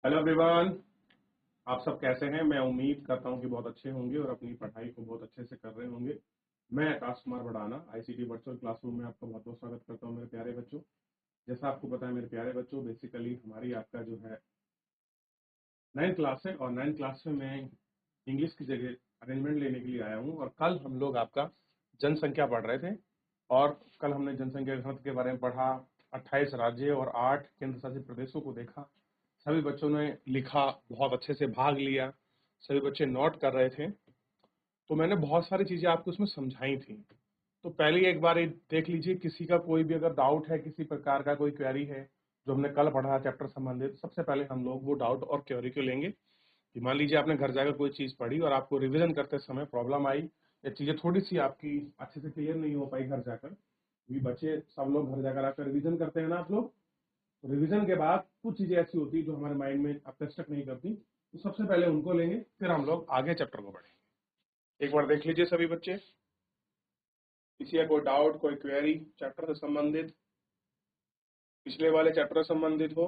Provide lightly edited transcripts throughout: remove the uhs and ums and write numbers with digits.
Hello everyone. आप सब कैसे हैं? मैं उम्मीद करता हूं कि बहुत अच्छे होंगे और अपनी पढ़ाई को बहुत अच्छे से कर रहे होंगे। मैं Akash Kumar Bhadana ICT virtual classroom में आपका बहुत बहुत स्वागत करता हूं मेरे प्यारे बच्चों। जैसा आपको पता है मेरे प्यारे बच्चों, बेसिकली हमारी आपका जो है 9th क्लास है और 9th क्लास में मैं इंग्लिश की जगह अरेंजमेंट लेने के लिए आया हूँ। और कल हम लोग आपका जनसंख्या पढ़ रहे थे और कल हमने जनसंख्या घनत्व के बारे में पढ़ा। 28 राज्य और 8 केंद्र शासित प्रदेशों को देखा। सभी बच्चों ने लिखा, बहुत अच्छे से भाग लिया, सभी बच्चे नोट कर रहे थे। तो मैंने बहुत सारी चीजें आपको उसमें समझाई थी। तो पहले एक बार देख लीजिए, किसी का कोई भी अगर डाउट है, किसी प्रकार का कोई क्वेरी है जो हमने कल पढ़ा चैप्टर संबंधित, सबसे पहले हम लोग वो डाउट और क्वेरी को लेंगे। कि मान लीजिए आपने घर जाकर कोई चीज पढ़ी और आपको रिवीजन करते समय प्रॉब्लम आई या चीजें थोड़ी सी आपकी अच्छे से क्लियर नहीं हो पाई घर जाकर। भी बच्चे सब लोग घर जाकर आकर रिवीजन करते हैं ना आप लोग। रिवीजन के बाद कुछ चीजें ऐसी होती है जो हमारे माइंड में अब तक नहीं करती, तो सबसे पहले उनको लेंगे, फिर हम लोग आगे चैप्टर को पढ़ेंगे। एक बार देख लीजिए सभी बच्चे, किसी का कोई डाउट, कोई क्वेरी चैप्टर से संबंधित, पिछले वाले चैप्टर से संबंधित हो,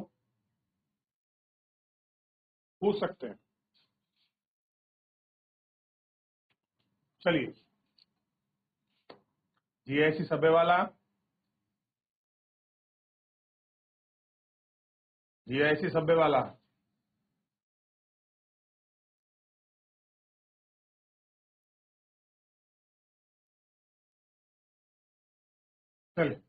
पूछ सकते हैं। चलिए, जीआईसी सभ्य वाला, जीआईसी सभ्य वाला, चलिए।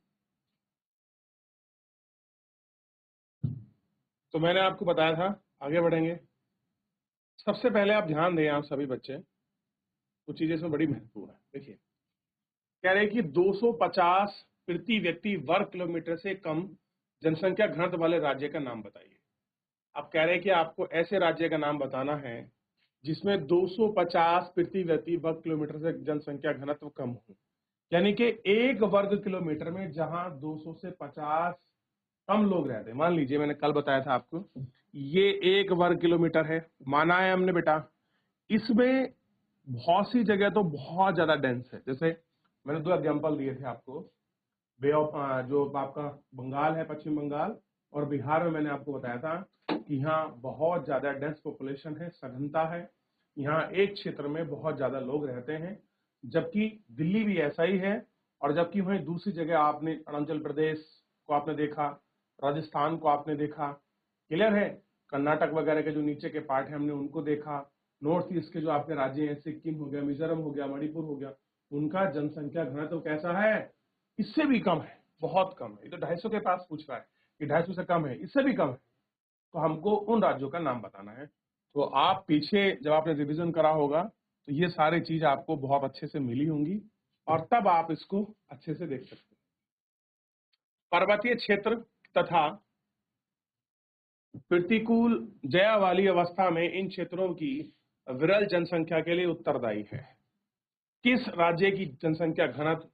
तो मैंने आपको बताया था, आगे बढ़ेंगे। सबसे पहले आप ध्यान दें, आप सभी बच्चे, कुछ चीजें इसमें बड़ी महत्वपूर्ण है। देखिए, कह रहे हैं कि 250 प्रति व्यक्ति वर्ग किलोमीटर से कम जनसंख्या घनत्व वाले राज्य का नाम बताइए। अब कह रहे हैं कि आपको ऐसे राज्य का नाम बताना है जिसमें 250 प्रति व्यक्ति वर्ग किलोमीटर से जनसंख्या घनत्व कम हो, यानी कि एक वर्ग किलोमीटर में जहां 200 से 50 कम लोग रहते हैं। मान लीजिए मैंने कल बताया था आपको, ये एक वर्ग किलोमीटर है, माना है हमने बेटा। इसमें बहुत सी जगह तो बहुत ज्यादा डेंस है। जैसे मैंने 2 एग्जांपल दिए थे आपको, बे ऑफ जो आपका बंगाल है, पश्चिम बंगाल, और बिहार में मैंने आपको बताया था कि यहाँ बहुत ज्यादा डेंस पॉपुलेशन है, सघनता है। यहाँ एक क्षेत्र में बहुत ज्यादा लोग रहते हैं, जबकि दिल्ली भी ऐसा ही है। और जबकि वहीं दूसरी जगह आपने अरुणाचल प्रदेश को आपने देखा, राजस्थान को आपने देखा, क्लियर है, कर्नाटक वगैरह के जो नीचे के पार्ट है हमने उनको देखा। नॉर्थ ईस्ट के जो आपके राज्य हैं, सिक्किम हो गया, मिजोरम हो गया, मणिपुर हो गया, उनका जनसंख्या घनत्व कैसा है? इससे भी कम है, बहुत कम है। ये तो 250 के पास पूछ रहा है कि 250 से कम है, इससे भी कम है। तो हमको उन राज्यों का नाम बताना है। तो आप पीछे जब आपने रिवीजन करा होगा तो ये सारी चीज आपको बहुत अच्छे से मिली होंगी और तब आप इसको अच्छे से देख सकते हैं। पर्वतीय क्षेत्र तथा प्रतिकूल जया वाली अवस्था में इन क्षेत्रों की विरल जनसंख्या के लिए उत्तरदायी है। किस राज्य की जनसंख्या घनत्व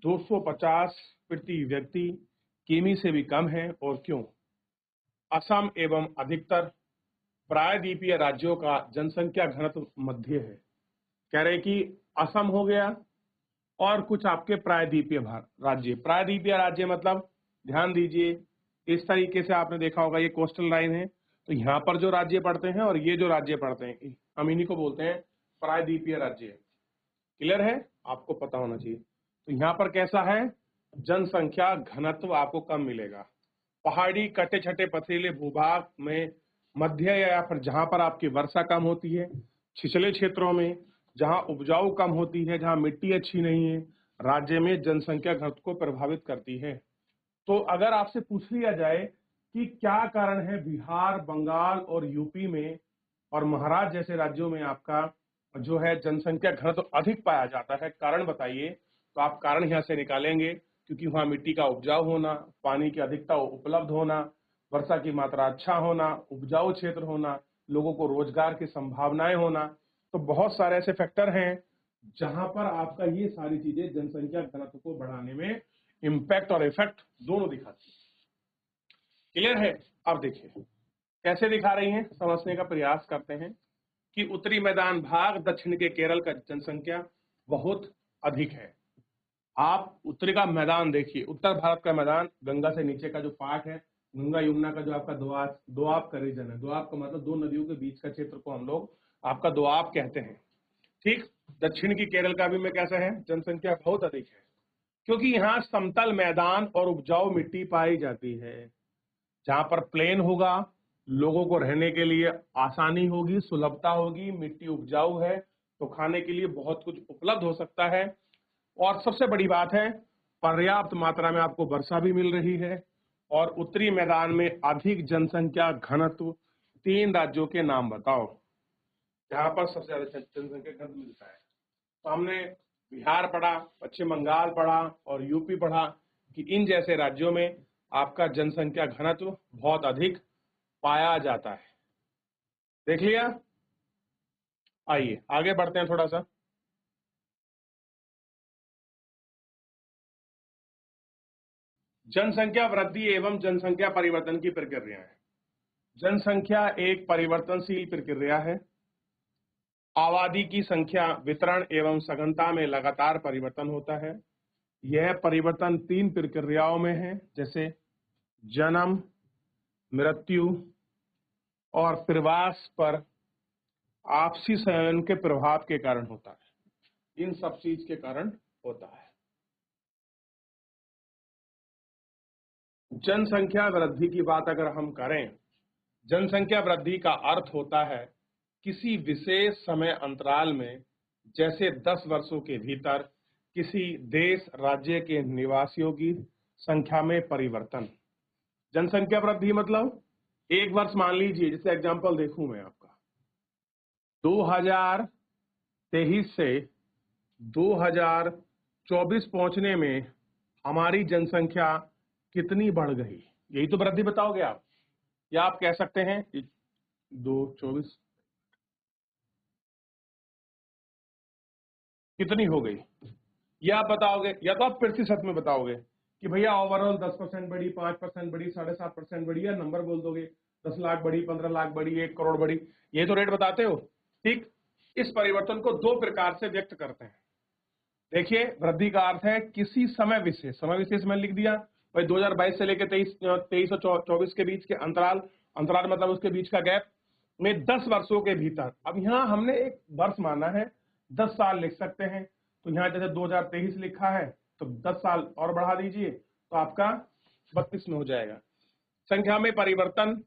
250 प्रति व्यक्ति किमी से भी कम है और क्यों? असम एवं अधिकतर प्रायद्वीपीय राज्यों का जनसंख्या घनत्व मध्य है। कह रहे कि असम हो गया और कुछ आपके प्रायद्वीपीय राज्य। प्रायद्वीपीय राज्य मतलब ध्यान दीजिए, इस तरीके से आपने देखा होगा, ये कोस्टल लाइन है, तो यहाँ पर जो राज्य पड़ते हैं और ये जो राज्य पड़ते हैं, हम इन्हीं को बोलते हैं प्रायद्वीपीय राज्य। क्लियर है? आपको पता होना चाहिए। तो यहाँ पर कैसा है? जनसंख्या घनत्व आपको कम मिलेगा। पहाड़ी कटे छटे पथरीले भूभाग में मध्य या फिर जहां पर आपकी वर्षा कम होती है, छिछले क्षेत्रों में जहां उपजाऊ कम होती है, जहां मिट्टी अच्छी नहीं है, राज्य में जनसंख्या घनत्व को प्रभावित करती है। तो अगर आपसे पूछ लिया जाए कि क्या कारण है बिहार, बंगाल और यूपी में और महाराष्ट्र जैसे राज्यों में आपका जो है जनसंख्या घनत्व अधिक पाया जाता है, कारण बताइए। तो आप कारण यहाँ से निकालेंगे, क्योंकि वहां मिट्टी का उपजाऊ होना, पानी की अधिकता उपलब्ध होना, वर्षा की मात्रा अच्छा होना, उपजाऊ क्षेत्र होना, लोगों को रोजगार की संभावनाएं होना। तो बहुत सारे ऐसे फैक्टर हैं जहां पर आपका ये सारी चीजें जनसंख्या घनत्व को बढ़ाने में इम्पैक्ट और इफेक्ट दोनों दिखाती है। क्लियर है? अब देखिए कैसे दिखा रही हैं, समझने का प्रयास करते हैं। कि उत्तरी मैदान भाग दक्षिण के केरल का जनसंख्या बहुत अधिक है। आप उत्तरी का मैदान देखिए, उत्तर भारत का मैदान, गंगा से नीचे का जो पार्ट है, गंगा यमुना का जो आपका दोआब का रीजन है, दोआब का मतलब दो नदियों के बीच का क्षेत्र को हम लोग आपका दोआब कहते हैं। ठीक, दक्षिण की केरल का भी में कैसा है, जनसंख्या बहुत अधिक है, क्योंकि यहाँ समतल मैदान और उपजाऊ मिट्टी पाई जाती है। जहां पर प्लेन होगा, लोगों को रहने के लिए आसानी होगी, सुलभता होगी, मिट्टी उपजाऊ है तो खाने के लिए बहुत कुछ उपलब्ध हो सकता है। और सबसे बड़ी बात है, पर्याप्त मात्रा में आपको वर्षा भी मिल रही है। और उत्तरी मैदान में अधिक जनसंख्या घनत्व, 3 राज्यों के नाम बताओ जहां पर सबसे ज्यादा जनसंख्या घनत्व मिलता है। तो हमने बिहार पढ़ा, पश्चिम बंगाल पढ़ा और यूपी पढ़ा कि इन जैसे राज्यों में आपका जनसंख्या घनत्व बहुत अधिक पाया जाता है। देख लिया, आइए आगे बढ़ते हैं थोड़ा सा। जनसंख्या वृद्धि एवं जनसंख्या परिवर्तन की प्रक्रिया है। जनसंख्या एक परिवर्तनशील प्रक्रिया है। आबादी की संख्या, वितरण एवं सघनता में लगातार परिवर्तन होता है। यह परिवर्तन 3 प्रक्रियाओं में है, जैसे जन्म, मृत्यु और प्रवास पर आपसी संयोजन के प्रभाव के कारण होता है। इन सब चीज के कारण होता है। जनसंख्या वृद्धि की बात अगर हम करें, जनसंख्या वृद्धि का अर्थ होता है किसी विशेष समय अंतराल में, जैसे 10 वर्षों के भीतर किसी देश राज्य के निवासियों की संख्या में परिवर्तन। जनसंख्या वृद्धि मतलब एक वर्ष मान लीजिए, जैसे एग्जांपल देखूं मैं आपका, 2023 से 2024 पहुंचने में हमारी जनसंख्या कितनी बढ़ गई, यही तो वृद्धि बताओगे आप। या आप कह सकते हैं 224 कितनी हो गई, या आप बताओगे, या तो आप प्रतिशत में बताओगे कि भैया ओवरऑल 10% बढ़ी, 5% बढ़ी, 7.5% बढ़ी, या नंबर बोल दोगे 10 लाख बढ़ी, 15 लाख बढ़ी, 1 करोड़ बढ़ी, ये तो रेट बताते हो। ठीक, इस परिवर्तन को 2 प्रकार से व्यक्त करते हैं। देखिए, वृद्धि का अर्थ है किसी समय विशेष में लिख दिया भाई 2022 से लेकर 23 और 24 के बीच के अंतराल मतलब उसके बीच का गैप में 10 वर्षों के भीतर। अब यहाँ हमने एक वर्ष माना है, 10 साल लिख सकते हैं। तो यहाँ जैसे 2023 लिखा है तो 10 साल और बढ़ा दीजिए तो आपका 32 में हो जाएगा। संख्या में परिवर्तन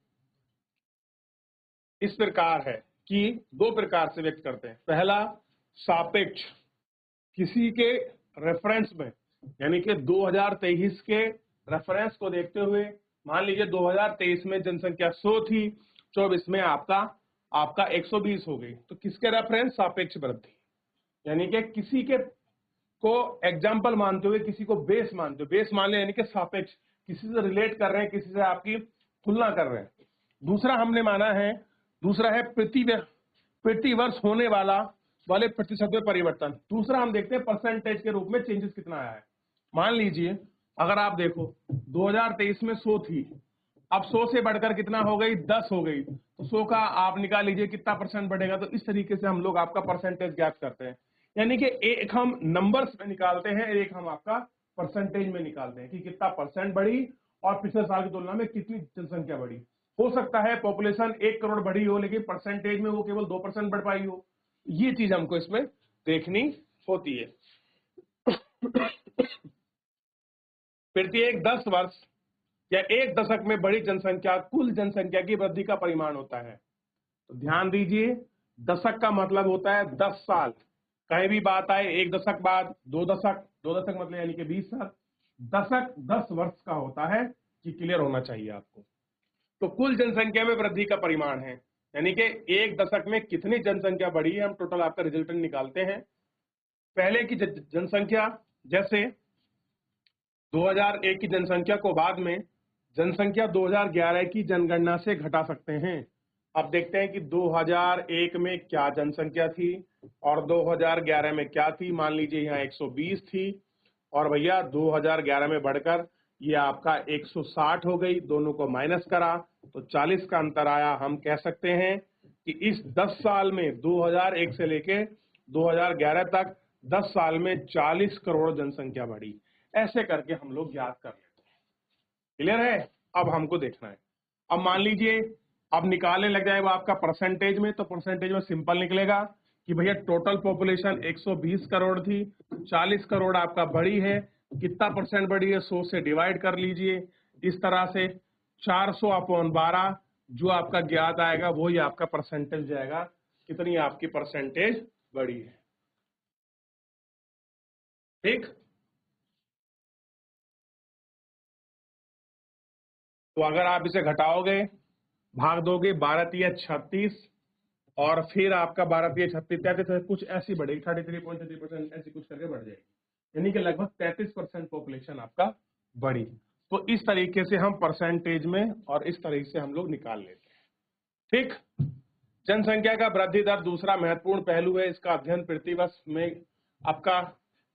इस प्रकार है कि 2 प्रकार से व्यक्त करते हैं। पहला, सापेक्ष, किसी के रेफरेंस में, यानी कि 2023 के रेफरेंस को देखते हुए, मान लीजिए 2023 में जनसंख्या 100 थी, 24 में आपका 120 हो गई, तो किसके रेफरेंस, सापेक्ष वृद्धि। यानी कि किसी के को एग्जाम्पल मानते हुए किसी को बेस मानते हुए, बेस मान ले यानी कि सापेक्ष, किसी से रिलेट कर रहे हैं, किसी से आपकी तुलना कर रहे हैं। दूसरा हमने माना है, दूसरा है प्रति वर्ष होने वाले प्रतिशत में परिवर्तन। दूसरा हम देखते हैं परसेंटेज के रूप में चेंजेस कितना आया है। मान लीजिए अगर आप देखो 2023 में 100 थी, अब 100 से बढ़कर कितना हो गई, 10 हो गई, तो 100 का आप निकाल लीजिए कितना परसेंट बढ़ेगा। तो इस तरीके से हम लोग आपका परसेंटेज ज्ञात करते हैं। यानी कि एक हम नंबर्स में निकालते हैं, एक हम आपका परसेंटेज में निकालते हैं कि कितना परसेंट बढ़ी और पिछले साल की तुलना में कितनी जनसंख्या बढ़ी। हो सकता है पॉपुलेशन 1 करोड़ बढ़ी हो लेकिन परसेंटेज में वो केवल 2% बढ़ पाई हो। ये चीज हमको इसमें देखनी होती है। प्रत्येक 10 वर्ष या 1 दशक में बड़ी जनसंख्या कुल जनसंख्या की वृद्धि का परिमाण होता है। तो ध्यान दीजिए, दशक का मतलब होता है 10 साल। कहीं भी बात आए 1 दशक बाद 2 दशक, 2 दशक मतलब यानी कि 20 साल, दशक 10 वर्ष का होता है, कि क्लियर होना चाहिए आपको। तो कुल जनसंख्या में वृद्धि का परिमाण है, यानी कि 1 दशक में कितनी जनसंख्या बढ़ी है, हम टोटल आपका रिजल्टेंट निकालते हैं। पहले की जनसंख्या, जैसे 2001 की जनसंख्या को बाद में जनसंख्या 2011 की जनगणना से घटा सकते हैं। अब देखते हैं कि 2001 में क्या जनसंख्या थी और 2011 में क्या थी। मान लीजिए यहाँ 120 थी और भैया 2011 में बढ़कर ये आपका 160 हो गई, दोनों को माइनस करा तो 40 का अंतर आया। हम कह सकते हैं कि इस 10 साल में 2001 से लेके 2011 तक 10 साल में 40 करोड़ जनसंख्या बढ़ी। ऐसे करके हम लोग याद कर लेते हैं। क्लियर है। अब हमको देखना है। अब मान लीजिए अब निकालने लग जाए वो आपका परसेंटेज में, तो परसेंटेज में सिंपल निकलेगा कि भैया टोटल पॉपुलेशन 120 करोड़ थी, 40 करोड़ आपका बढ़ी है, कितना परसेंट बढ़ी है 100 से डिवाइड कर लीजिए, इस तरह से 400/12 जो आपका ज्ञात आएगा वही आपका परसेंटेज जाएगा, कितनी आपकी परसेंटेज बढ़ी है। ठीक, तो अगर आप इसे घटाओगे, भाग दोगे 12×36 और फिर आपका 12×36 33 कुछ ऐसी बढ़ेगी, 33.33% ऐसी कुछ करके बढ़ जाएगी, यानी कि लगभग 33% पॉपुलेशन आपका बढ़ी। तो इस तरीके से हम परसेंटेज में और इस तरीके से हम लोग निकाल लेते हैं। ठीक, जनसंख्या का वृद्धि दर दूसरा महत्वपूर्ण पहलू है। इसका अध्ययन प्रतिवर्ष में आपका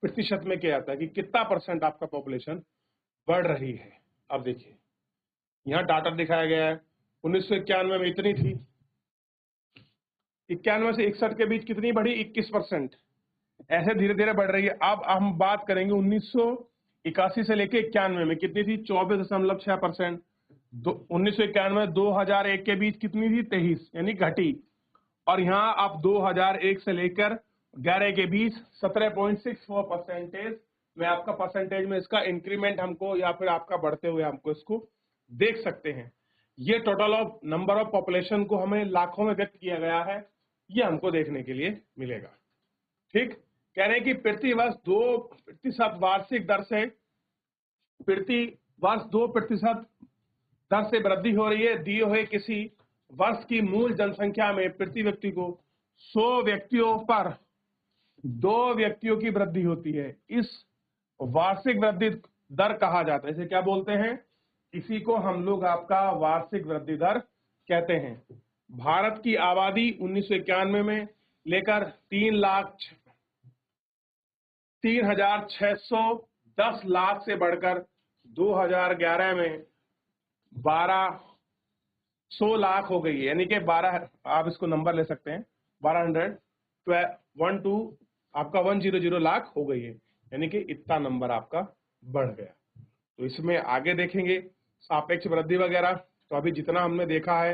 प्रतिशत में किया जाता है कि कितना परसेंट आपका पॉपुलेशन बढ़ रही है। अब देखिए यहाँ डाटा दिखाया गया है, 1991 में इतनी थी, 91 से 61 के बीच कितनी बढ़ी, 21%, ऐसे धीरे धीरे बढ़ रही है। अब हम बात करेंगे 1981 से लेके 91 में कितनी थी, 24.6%। 1991 में 2001 के बीच कितनी थी, 23, यानी घटी। और यहाँ आप 2001 से लेकर 11 के बीच 17.64% में आपका परसेंटेज में इसका इंक्रीमेंट हमको या फिर आपका बढ़ते हुए हमको इसको देख सकते हैं। ये total of number of population को हमें लाखों में व्यक्त किया गया है, ये हमको देखने के लिए मिलेगा। ठीक, कह रहे हैं कि प्रतिवर्ष 2% वार्षिक दर से, प्रतिवर्ष 2% दर से वृद्धि हो रही है। दिए हुए किसी वर्ष की मूल जनसंख्या में प्रति व्यक्ति को 100 व्यक्तियों पर 2 व्यक्तियों की वृद्धि होती है। इस वार्षिक वृद्धि दर कहा जाता है, इसे क्या बोलते हैं, इसी को हम लोग आपका वार्षिक वृद्धि दर कहते हैं। भारत की आबादी 1991 में लेकर 3,0610 लाख से बढ़कर 2011 में 1,200 लाख हो गई है, यानी कि 12, आप इसको नंबर ले सकते हैं, 1,200 आपका 100 लाख हो गई है, यानी कि इतना नंबर आपका बढ़ गया। तो इसमें आगे देखेंगे सापेक्ष वृद्धि वगैरह। तो अभी जितना हमने देखा है,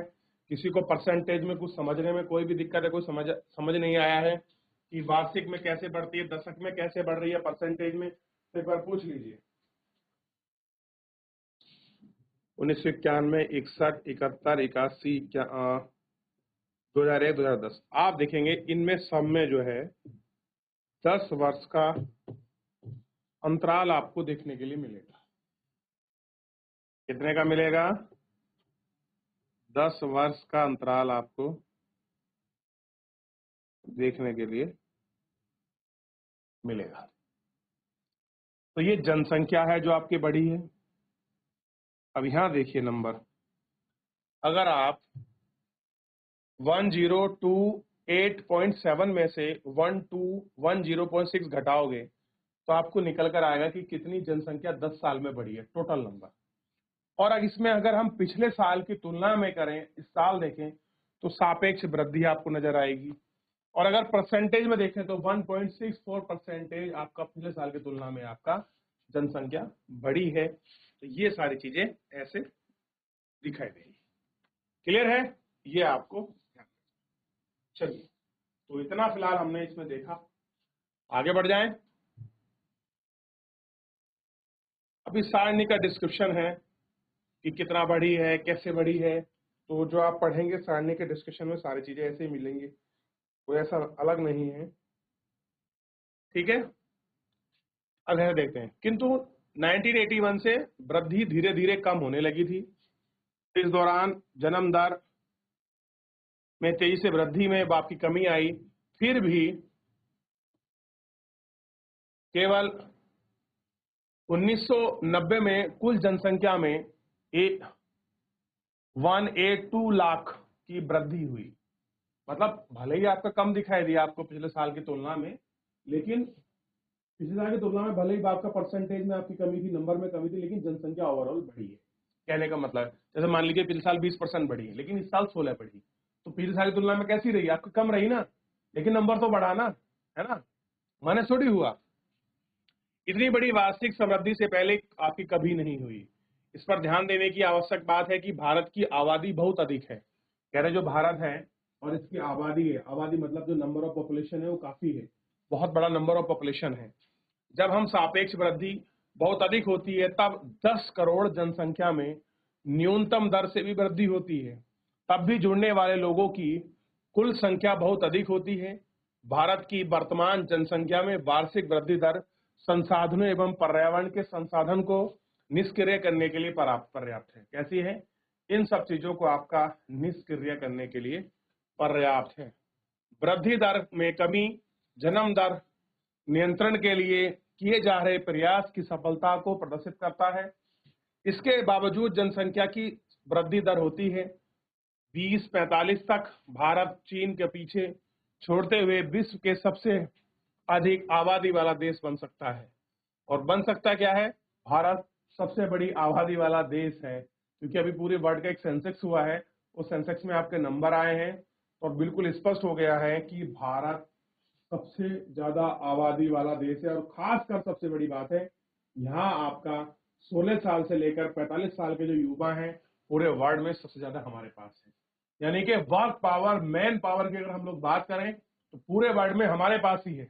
किसी को परसेंटेज में कुछ समझने में कोई भी दिक्कत है, कोई समझ नहीं आया है कि वार्षिक में कैसे बढ़ती है, दशक में कैसे बढ़ रही है, परसेंटेज में, तो एक बार पूछ लीजिए। 1991, 61, 71, 81, 2001, 2010 आप देखेंगे इनमें सब में जो है 10 वर्ष का अंतराल आपको देखने के लिए मिलेगा। कितने का मिलेगा, 10 वर्ष का अंतराल आपको देखने के लिए मिलेगा। तो ये जनसंख्या है जो आपकी बढ़ी है। अब यहां देखिए नंबर, अगर आप 1028.7 में से 1210.6 घटाओगे तो आपको निकल कर आएगा कि कितनी जनसंख्या 10 साल में बढ़ी है, टोटल नंबर। और अब इसमें अगर हम पिछले साल की तुलना में करें, इस साल देखें, तो सापेक्ष वृद्धि आपको नजर आएगी। और अगर परसेंटेज में देखें तो 1.64% आपका पिछले साल की तुलना में आपका जनसंख्या बढ़ी है। तो ये सारी चीजें ऐसे दिखाई देगी। क्लियर है, ये आपको। चलिए, तो इतना फिलहाल हमने इसमें देखा, आगे बढ़ जाएं। अभी सारणी का डिस्क्रिप्शन है कि कितना बढ़ी है, कैसे बढ़ी है। तो जो आप पढ़ेंगे सारणी के डिस्कशन में सारी चीजें ऐसे ही मिलेंगी, कोई ऐसा अलग नहीं है। ठीक है, अब यह देखते हैं, किंतु 1981 से वृद्धि धीरे धीरे कम होने लगी थी। इस दौरान जन्म दर में तेजी से वृद्धि में आपकी कमी आई, फिर भी केवल 1990 में कुल जनसंख्या में 182 लाख की वृद्धि हुई। मतलब भले ही आपका कम दिखाई दिया आपको पिछले साल की तुलना में, लेकिन पिछले साल की तुलना में भले ही आपका परसेंटेज में आपकी कमी थी, नंबर में कमी थी, लेकिन जनसंख्या ओवरऑल बढ़ी है। कहने का मतलब जैसे मान लीजिए पिछले साल 20% बढ़ी है, लेकिन इस साल 16 बढ़ी, तो पिछले साल की तुलना में कैसी रही, आपकी कम रही ना, लेकिन नंबर तो बढ़ा ना, है ना, माने थोड़ी हुआ। इतनी बड़ी वार्षिक समृद्धि से पहले आपकी कभी नहीं हुई। इस पर ध्यान देने की आवश्यक बात है कि भारत की आबादी बहुत अधिक है। कह रहे जो भारत है और इसकी आबादी है, आबादी मतलब जो नंबर ऑफ पॉपुलेशन है वो काफी है, बहुत बड़ा नंबर ऑफ पॉपुलेशन है। जब हम सापेक्ष वृद्धि बहुत अधिक होती है तब 10 करोड़ जनसंख्या में न्यूनतम दर से भी वृद्धि होती है, तब भी जुड़ने वाले लोगों की कुल संख्या बहुत अधिक होती है। भारत की वर्तमान जनसंख्या में वार्षिक वृद्धि दर संसाधनों एवं पर्यावरण के संसाधन को निष्क्रिय करने के लिए पर्याप्त है। कैसी है? इन सब चीजों को आपका निष्क्रिय करने के लिए पर्याप्त है। वृद्धि दर में कमी जन्म दर नियंत्रण के लिए किए जा रहे प्रयास की सफलता को प्रदर्शित करता है। इसके बावजूद जनसंख्या की वृद्धि दर होती है 2045 तक भारत चीन के पीछे छोड़ते हुए विश्व के सबसे अधिक आबादी वाला देश बन सकता है। और बन सकता क्या है? भारत सबसे बड़ी आबादी वाला देश है, क्योंकि अभी पूरे वर्ल्ड का एक सेंसेक्स हुआ है, उस सेंसेक्स में आपके नंबर आए हैं और बिल्कुल स्पष्ट हो गया है कि भारत सबसे ज्यादा आबादी वाला देश है। और खासकर सबसे बड़ी बात है, यहाँ आपका 16 साल से लेकर 45 साल के जो युवा हैं पूरे वर्ल्ड में सबसे ज्यादा हमारे पास है। यानी कि वर्क पावर, मैन पावर की अगर हम लोग बात करें तो पूरे वर्ल्ड में हमारे पास ही है।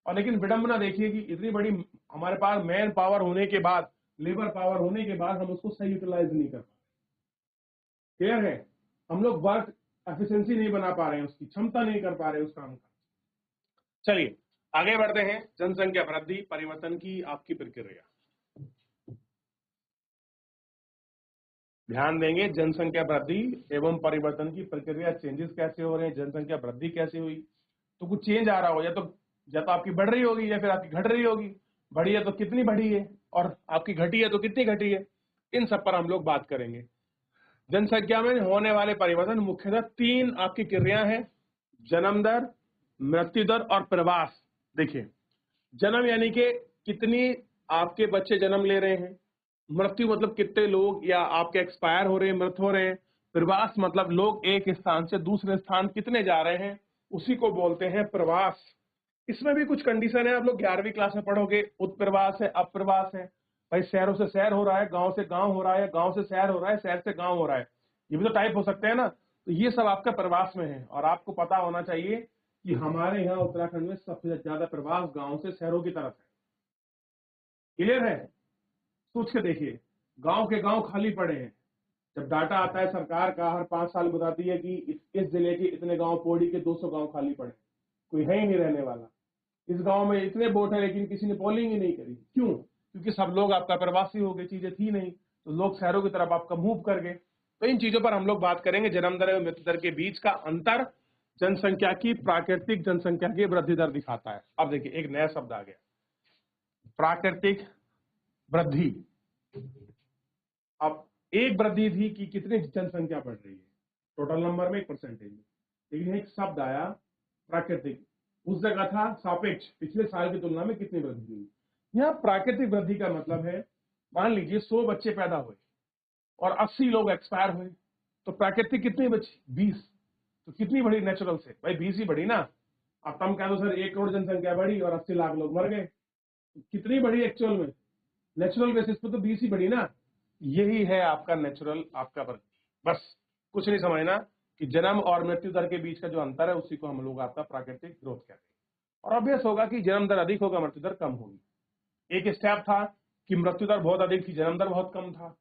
और लेकिन विडंबना देखिए कि इतनी बड़ी हमारे पास मैन पावर होने के बाद, लेबर पावर होने के बाद हम उसको सही यूटिलाइज नहीं कर पा रहे। क्लियर है? हम लोग वर्क एफिशिएंसी नहीं बना पा रहे हैं, उसकी क्षमता नहीं कर पा रहे उस काम का। चलिए आगे बढ़ते हैं। जनसंख्या वृद्धि परिवर्तन की आपकी प्रक्रिया ध्यान देंगे। जनसंख्या वृद्धि एवं परिवर्तन की प्रक्रिया, चेंजेस कैसे हो रहे हैं, जनसंख्या वृद्धि कैसे हुई, तो कुछ चेंज आ रहा हो, या तो आपकी बढ़ रही होगी या फिर आपकी घट रही होगी। बढ़ी है तो कितनी बढ़ी है, और आपकी घटी है तो कितनी घटी है, इन सब पर हम लोग बात करेंगे। जनसंख्या में होने वाले परिवर्तन मुख्यतः 3 आपकी क्रिया है: जन्म दर, मृत्यु दर और प्रवास। देखिए, जन्म यानी कि कितनी आपके बच्चे जन्म ले रहे हैं, मृत्यु मतलब कितने लोग या आपके एक्सपायर हो रहे हैं, मृत हो रहे हैं, प्रवास मतलब लोग एक स्थान से दूसरे स्थान कितने जा रहे हैं, उसी को बोलते हैं प्रवास। इसमें भी कुछ कंडीशन है, आप लोग 11वीं क्लास में पढ़ोगे। उत्प्रवास है, अप्रवास है। भाई शहरों से शहर हो रहा है, गांव से गांव हो रहा है, गांव से शहर हो रहा है, शहर से गांव हो रहा है, ये भी तो टाइप हो सकते हैं ना। तो ये सब आपका प्रवास में है। और आपको पता होना चाहिए कि हमारे यहाँ उत्तराखंड में सबसे ज्यादा प्रवास गांव से शहरों की तरफ है। क्लियर है? सोच के देखिए, गांव के गांव खाली पड़े हैं। जब डाटा आता है सरकार का, हर 5 साल बताती है कि इस जिले के इतने गांव, पौड़ी के 200 गांव खाली पड़े, कोई है ही नहीं रहने वाला। इस गांव में इतने वोट है लेकिन किसी ने पोलिंग ही नहीं करी। क्यों? क्योंकि सब लोग आपका प्रवासी हो गए, चीजें थी नहीं, तो लोग शहरों की तरफ आपका मूव कर गए। तो इन चीजों पर हम लोग बात करेंगे। जन्म दर एवं मृत्यु दर के बीच का अंतर जनसंख्या की प्राकृतिक जनसंख्या की वृद्धि दर दिखाता है। अब देखिए, एक नया शब्द आ गया, प्राकृतिक वृद्धि। अब एक वृद्धि थी कि कितनी जनसंख्या बढ़ रही है, टोटल नंबर में, एक परसेंटेज में, लेकिन एक शब्द आया प्राकृतिक। उस जगह था सापेक्ष, पिछले साल की तुलना में कितनी वृद्धि हुई। यहाँ प्राकृतिक वृद्धि का मतलब है, मान लीजिए 100 बच्चे पैदा हुए और 80 लोग एक्सपायर हुए, तो प्राकृतिक कितनी बची? 20। तो कितनी बढ़ी नेचुरल से? भाई 20 ही बढ़ी ना। अब तुम कह दो सर 1 करोड़ जनसंख्या बढ़ी और 80 लाख लोग मर गए, तो कितनी बढ़ी एक्चुअल में? नेचुरल बेसिस पे तो 20 ही बढ़ी ना। यही है आपका नेचुरल, आपका वृद्धि। बस कुछ नहीं समझना कि जन्म और मृत्यु दर के बीच का जो अंतर है उसी को हम लोग आपका प्राकृतिक ग्रोथ कहते हैं। और ऑब्वियस होगा कि जन्म दर अधिक होगा, मृत्यु दर कम होगी। एक स्टेप था कि मृत्यु दर बहुत अधिक थी, जन्म दर बहुत कम था।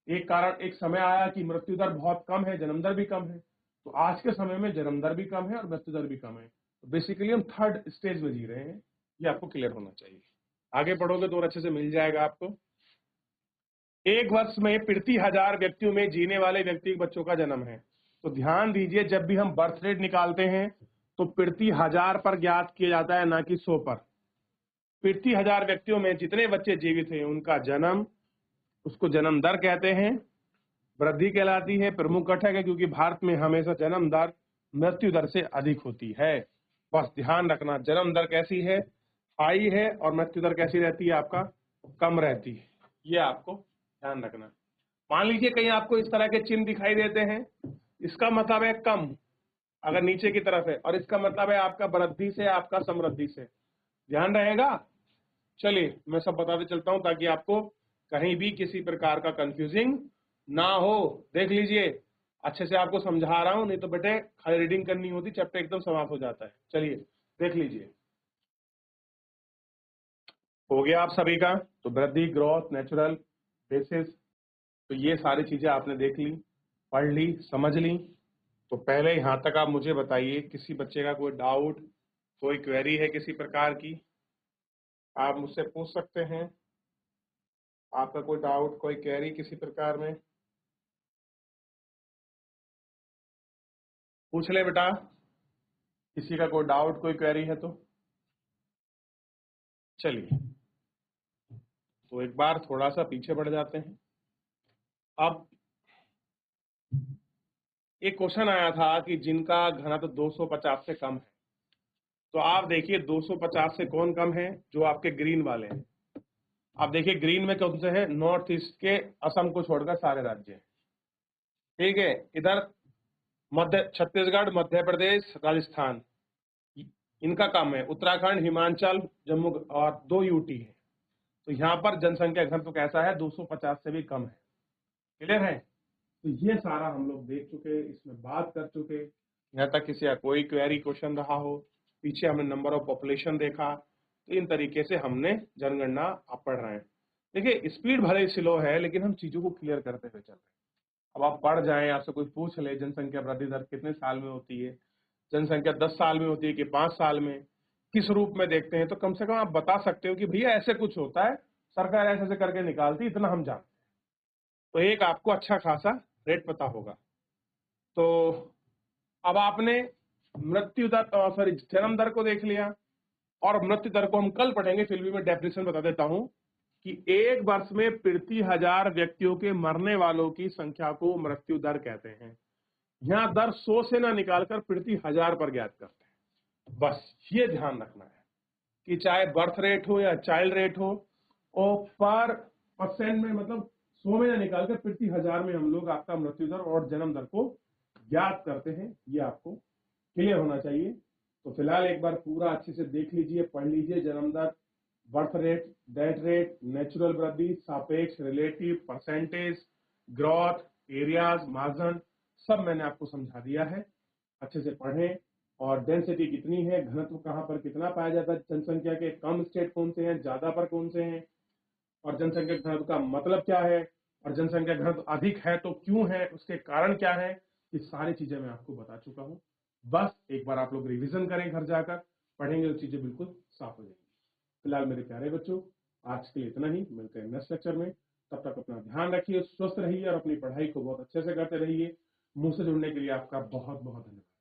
एक कारण, एक समय आया कि मृत्यु दर बहुत कम है, जन्म दर भी कम है। तो आज के समय में जन्म दर भी कम है और मृत्यु दर भी कम है। तो बेसिकली हम 3rd स्टेज में जी रहे हैं, ये आपको क्लियर होना चाहिए। आगे पढ़ोगे तो और अच्छे से मिल जाएगा आपको। एक वर्ष में प्रति 1000 व्यक्तियों में जीने वाले व्यक्ति बच्चों का जन्म है। तो ध्यान दीजिए, जब भी हम बर्थ रेट निकालते हैं तो प्रति 1000 पर ज्ञात किया जाता है, ना कि 100 पर। प्रति 1000 व्यक्तियों में जितने बच्चे जीवित हैं उनका जन्म, उसको जन्म दर कहते हैं। वृद्धि कहलाती है। प्रमुख घटक है क्योंकि भारत में हमेशा जन्म दर मृत्यु दर से अधिक होती है। बस ध्यान रखना, जन्म दर कैसी है? हाई है, और मृत्यु दर कैसी रहती है? आपका कम रहती है। ये आपको ध्यान रखना। मान लीजिए कहीं आपको इस तरह के चिन्ह दिखाई देते हैं, इसका मतलब है कम, अगर नीचे की तरफ है, और इसका मतलब है आपका वृद्धि से, आपका समृद्धि से। ध्यान रहेगा। चलिए मैं सब बताते चलता हूं ताकि आपको कहीं भी किसी प्रकार का कंफ्यूजिंग ना हो। देख लीजिए, अच्छे से आपको समझा रहा हूं, नहीं तो बेटे खाली रीडिंग करनी होती, चैप्टर एकदम समाप्त हो जाता है। चलिए देख लीजिए, हो गया आप सभी का। तो वृद्धि, ग्रोथ, नेचुरल, बेसिस, तो ये सारी चीजें आपने देख ली, पढ़ ली, समझ ली। तो पहले यहां तक आप मुझे बताइए, किसी बच्चे का कोई डाउट, कोई क्वेरी है किसी प्रकार की, आप मुझसे पूछ सकते हैं। आपका कोई डाउट, कोई क्वेरी किसी प्रकार में, पूछ ले बेटा। किसी का कोई डाउट, कोई क्वेरी है तो चलिए, तो एक बार थोड़ा सा पीछे बढ़ जाते हैं। अब एक क्वेश्चन आया था कि जिनका घनत्व 250 से कम है, तो आप देखिए 250 से कौन कम है, जो आपके ग्रीन वाले हैं। आप देखिए ग्रीन में कौन से हैं, नॉर्थ ईस्ट के असम को छोड़कर सारे राज्य हैं। ठीक है, इधर मध्य छत्तीसगढ़, मध्य प्रदेश, राजस्थान, इनका कम है। उत्तराखंड, हिमाचल, जम्मू और 2 यूटी है। तो यहाँ पर जनसंख्या घनत्व कैसा है, 250 से भी कम है। क्लियर है? तो ये सारा हम लोग देख चुके, इसमें बात कर चुके। यहाँ तक किसी का कोई क्वेरी, क्वेश्चन रहा हो, पीछे हमने नंबर ऑफ पॉपुलेशन देखा। तो इन तरीके से हमने जनगणना आप पढ़ रहे हैं। देखिए स्पीड भले ही स्लो है, लेकिन हम चीजों को क्लियर करते हुए चल रहे हैं। अब आप पढ़ जाएं, आपसे कोई पूछ ले जनसंख्या वृद्धि दर कितने साल में होती है, जनसंख्या 10 साल में होती है कि 5 साल में, किस रूप में देखते हैं, तो कम से कम आप बता सकते हो कि भैया ऐसे कुछ होता है, सरकार ऐसे ऐसे करके निकालती, इतना हम जानते हैं। तो एक आपको अच्छा खासा रेट पता होगा। तो अब आपने मृत्यु दर, सॉरी, जन्म दर को देख लिया, और मृत्यु दर को हम कल पढ़ेंगे, फिर भी मैं डेफिनेशन बता देता हूं कि एक वर्ष में प्रति 1000 व्यक्तियों के मरने वालों की संख्या को मृत्यु दर कहते हैं। यहाँ दर 100 से ना निकालकर प्रति 1000 पर ज्ञात करते हैं। बस ये ध्यान रखना है कि चाहे बर्थ रेट हो या चाइल्ड रेट हो, और पर परसेंट में, मतलब 100 में ना निकालकर प्रति 1000 में हम लोग आपका मृत्यु दर और जन्म दर को ज्ञात करते हैं। ये आपको क्लियर होना चाहिए। तो फिलहाल एक बार पूरा अच्छे से देख लीजिए, पढ़ लीजिए। जन्म दर, birth rate, death rate, natural वृद्धि, सापेक्ष, relative, percentage, growth, areas, margin, सब मैंने आपको समझा दिया है। अच्छे से पढ़ें। और डेंसिटी कितनी है, घनत्व कहाँ पर कितना पाया जाता है, जनसंख्या के कम स्टेट कौन से हैं, ज्यादा पर कौन से हैं, और जनसंख्या घनत्व का मतलब क्या है, और जनसंख्या घनत्व अधिक है तो क्यों है, उसके कारण क्या है, ये सारी चीजें मैं आपको बता चुका हूं। बस एक बार आप लोग रिवीजन करें, घर जाकर पढ़ेंगे तो चीजें बिल्कुल साफ हो जाएंगी। फिलहाल मेरे प्यारे बच्चों, आज के लिए इतना ही, मिलते हैं नेक्स्ट लेक्चर में। तब तक अपना ध्यान रखिए, स्वस्थ रहिए और अपनी पढ़ाई को बहुत अच्छे से करते रहिए। मुझसे जुड़ने के लिए आपका बहुत बहुत धन्यवाद।